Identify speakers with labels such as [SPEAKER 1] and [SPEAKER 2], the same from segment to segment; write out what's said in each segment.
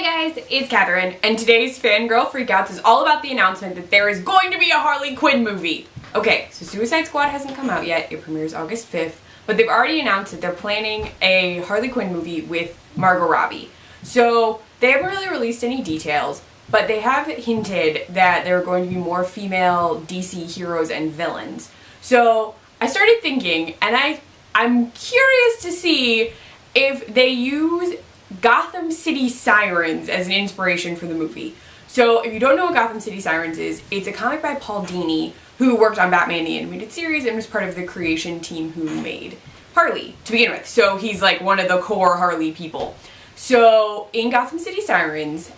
[SPEAKER 1] Hi guys, it's Catherine, and today's Fangirl Freakouts is all about the announcement that there is going to be a Harley Quinn movie. Okay, so Suicide Squad hasn't come out yet, it premieres August 5th, but they've already announced that they're planning a Harley Quinn movie with Margot Robbie. So, they haven't really released any details, but they have hinted that there are going to be more female DC heroes and villains. So, I started thinking, and I'm curious to see if they use Gotham City Sirens as an inspiration for the movie. So if you don't know what Gotham City Sirens is, it's a comic by Paul Dini who worked on Batman the Animated Series and was part of the creation team who made Harley to begin with. So he's like one of the core Harley people. So in Gotham City Sirens,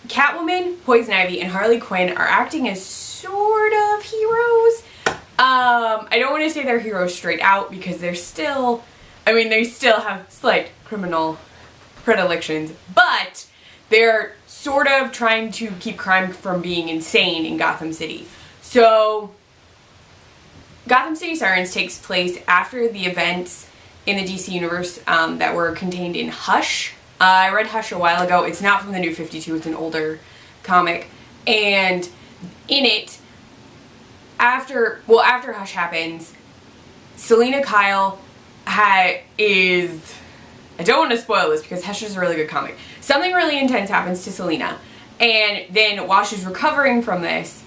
[SPEAKER 1] Catwoman, Poison Ivy, and Harley Quinn are acting as sort of heroes. I don't want to say they're heroes straight out because they still have slight criminal predilections, but they're sort of trying to keep crime from being insane in Gotham City. So Gotham City Sirens takes place after the events in the DC universe that were contained in Hush. I read Hush a while ago. It's not from the New 52, it's an older comic, and in it, after Hush happens, Selina Kyle I don't want to spoil this because Hush is a really good comic. Something really intense happens to Selina, and then while she's recovering from this,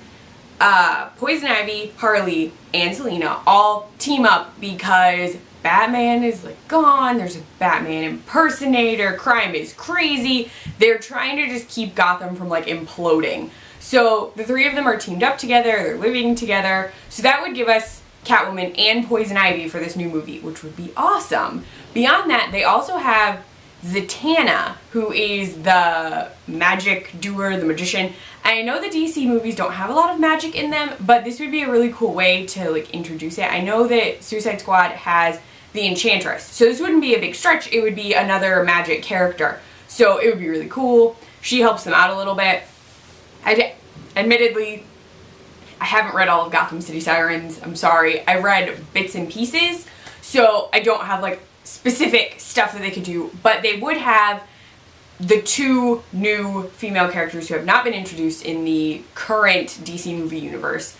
[SPEAKER 1] Poison Ivy, Harley, and Selina all team up because Batman is like gone, there's a Batman impersonator, crime is crazy, they're trying to just keep Gotham from like imploding. So the three of them are teamed up together, they're living together, so that would give us Catwoman and Poison Ivy for this new movie, which would be awesome. Beyond that, they also have Zatanna, who is the magic doer, the magician. And I know the DC movies don't have a lot of magic in them, but this would be a really cool way to like introduce it. I know that Suicide Squad has the Enchantress, so this wouldn't be a big stretch, it would be another magic character. So it would be really cool. She helps them out a little bit. Admittedly, I haven't read all of Gotham City Sirens, I'm sorry. I read bits and pieces, so I don't have like specific stuff that they could do, but they would have the two new female characters who have not been introduced in the current DC movie universe.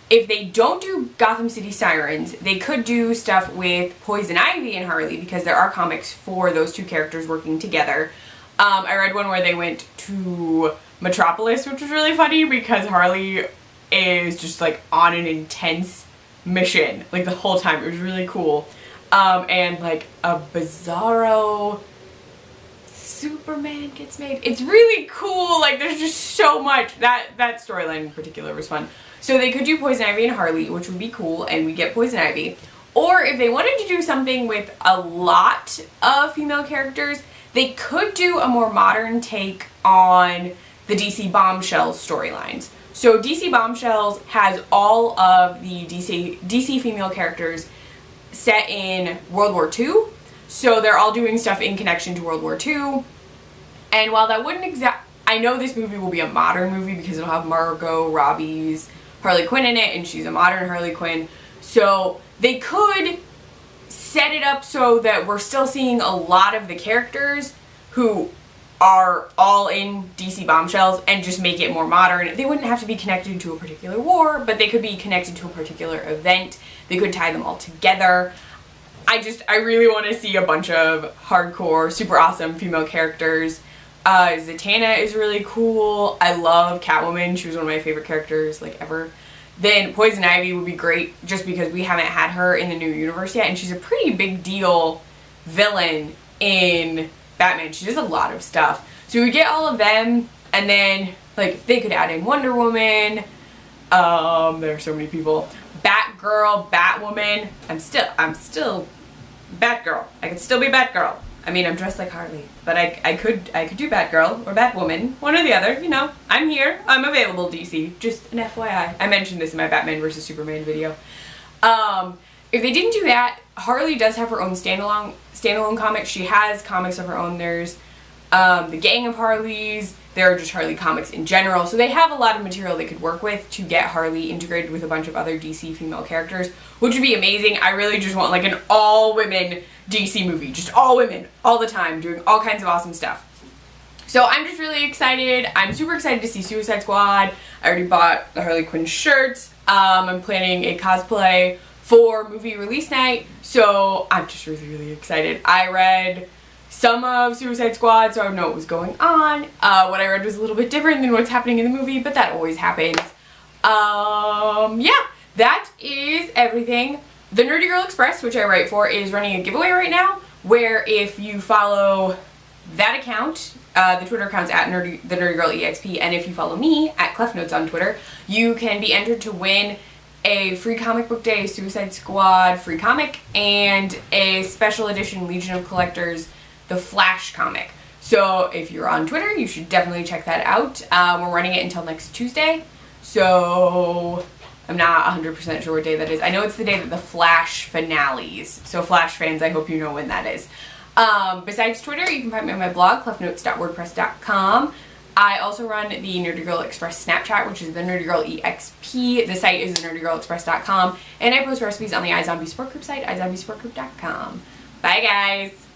[SPEAKER 1] If they don't do Gotham City Sirens, they could do stuff with Poison Ivy and Harley because there are comics for those two characters working together. I read one where they went to Metropolis, which was really funny because Harley is just like on an intense mission like the whole time. It was really cool. And like a bizarro Superman gets made. It's really cool. Like there's just so much. That storyline in particular was fun. So they could do Poison Ivy and Harley, which would be cool, and we get Poison Ivy. Or if they wanted to do something with a lot of female characters, they could do a more modern take on the DC Bombshells storylines. So DC Bombshells has all of the DC female characters set in World War II, so they're all doing stuff in connection to World War II, and while that wouldn't I know this movie will be a modern movie because it'll have Margot Robbie's Harley Quinn in it, and she's a modern Harley Quinn, so they could set it up so that we're still seeing a lot of the characters who are all in DC Bombshells and just make it more modern. They wouldn't have to be connected to a particular war, but they could be connected to a particular event. They could tie them all together. I really want to see a bunch of hardcore, super awesome female characters. Zatanna is really cool. I love Catwoman. She was one of my favorite characters, like, ever. Then Poison Ivy would be great just because we haven't had her in the new universe yet, and she's a pretty big deal villain in Batman. She does a lot of stuff. So we get all of them, and then like they could add in Wonder Woman. There are so many people. Batgirl, Batwoman. I'm still Batgirl. I could still be Batgirl. I mean, I'm dressed like Harley, but I could do Batgirl or Batwoman, one or the other, you know. I'm here. I'm available, DC. Just an FYI. I mentioned this in my Batman vs. Superman video. If they didn't do that, Harley does have her own standalone comics. She has comics of her own. There's the Gang of Harleys. There are just Harley comics in general. So they have a lot of material they could work with to get Harley integrated with a bunch of other DC female characters, which would be amazing. I really just want like an all-women DC movie. Just all women, all the time, doing all kinds of awesome stuff. So I'm just really excited. I'm super excited to see Suicide Squad. I already bought the Harley Quinn shirts. I'm planning a cosplay for movie release night, so I'm just really, really excited. I read some of Suicide Squad, so I know what was going on. What I read was a little bit different than what's happening in the movie, but that always happens. Yeah, that is everything. The Nerdy Girl Express, which I write for, is running a giveaway right now, where if you follow that account, the Twitter account's at the Nerdy Girl EXP, and if you follow me at ClefNotes on Twitter, you can be entered to win a free comic book day Suicide Squad free comic and a special edition Legion of Collectors The Flash comic. So if you're on Twitter, you should definitely check that out. We're running it until next Tuesday, so I'm not 100% sure what day that is. I know it's the day that the Flash finales, so Flash fans, I hope you know when that is. Besides Twitter, you can find me on my blog, clefnotes.wordpress.com. I also run the Nerdy Girl Express Snapchat, which is the Nerdy Girl EXP. The site is nerdygirlexpress.com, and I post recipes on the iZombie Support Group site, iZombieSupportGroup.com. Bye, guys!